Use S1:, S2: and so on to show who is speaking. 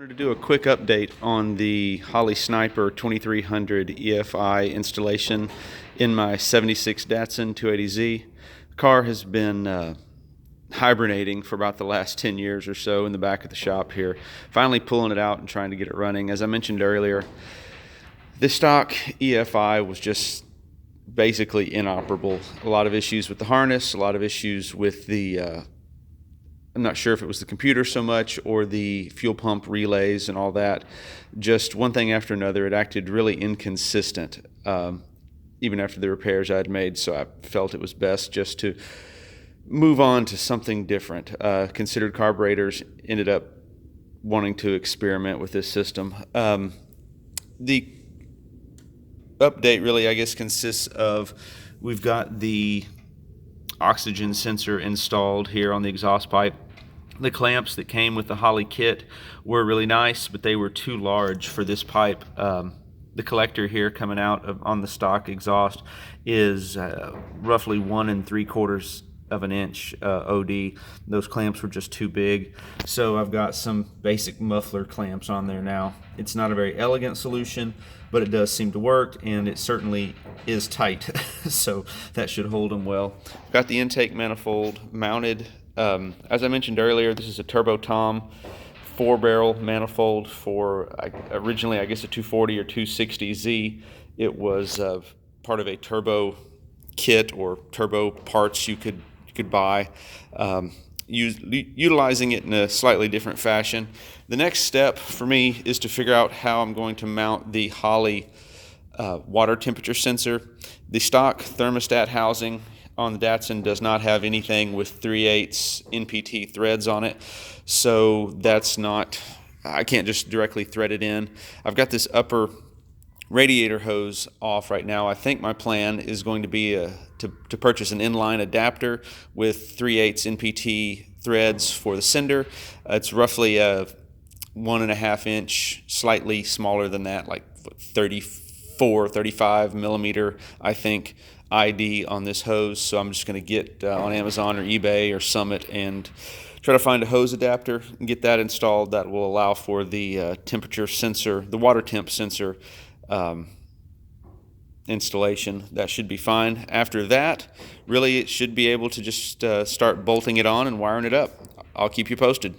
S1: Wanted to do a quick update on the Holley Sniper 2300 EFI installation in my 76 Datsun 280Z. The car has been hibernating for about the last 10 years or so in the back of the shop here. Finally pulling it out and trying to get it running. As I mentioned earlier, this stock EFI was just basically inoperable. A lot of issues with the harness, a lot of issues with the I'm not sure if it was the computer so much or the fuel pump relays and all that. Just one thing after another, it acted really inconsistent, even after the repairs I'd made. So I felt it was best just to move on to something different. Considered carburetors, ended up wanting to experiment with this system. The update really, I guess, consists of we've got the oxygen sensor installed here on the exhaust pipe. The clamps that came with the Holley kit were really nice, but they were too large for this pipe. The collector here coming out on the stock exhaust is roughly 1 3/4 of an inch OD. Those clamps were just too big, so I've got some basic muffler clamps on there now. It's not a very elegant solution, but it does seem to work, and it certainly is tight, so that should hold them well. Got the intake manifold mounted. As I mentioned earlier, this is a Turbo Tom 4-barrel manifold for originally, I guess, a 240 or 260Z. It was part of a turbo kit or turbo parts you could buy, utilizing it in a slightly different fashion. The next step for me is to figure out how I'm going to mount the Holley water temperature sensor. The stock thermostat housing on the Datsun does not have anything with 3/8 NPT threads on it, so I can't just directly thread it in. I've got this upper radiator hose off right now. I think my plan is going to be to purchase an inline adapter with 3/8 NPT threads for the sender. It's roughly a 1.5 inch, slightly smaller than that, like 35 millimeter, I think, ID on this hose. So I'm just going to get on Amazon or eBay or Summit and try to find a hose adapter and get that installed. That will allow for the temperature sensor, the water temp sensor installation. That should be fine. After that, really, it should be able to just start bolting it on and wiring it up. I'll keep you posted.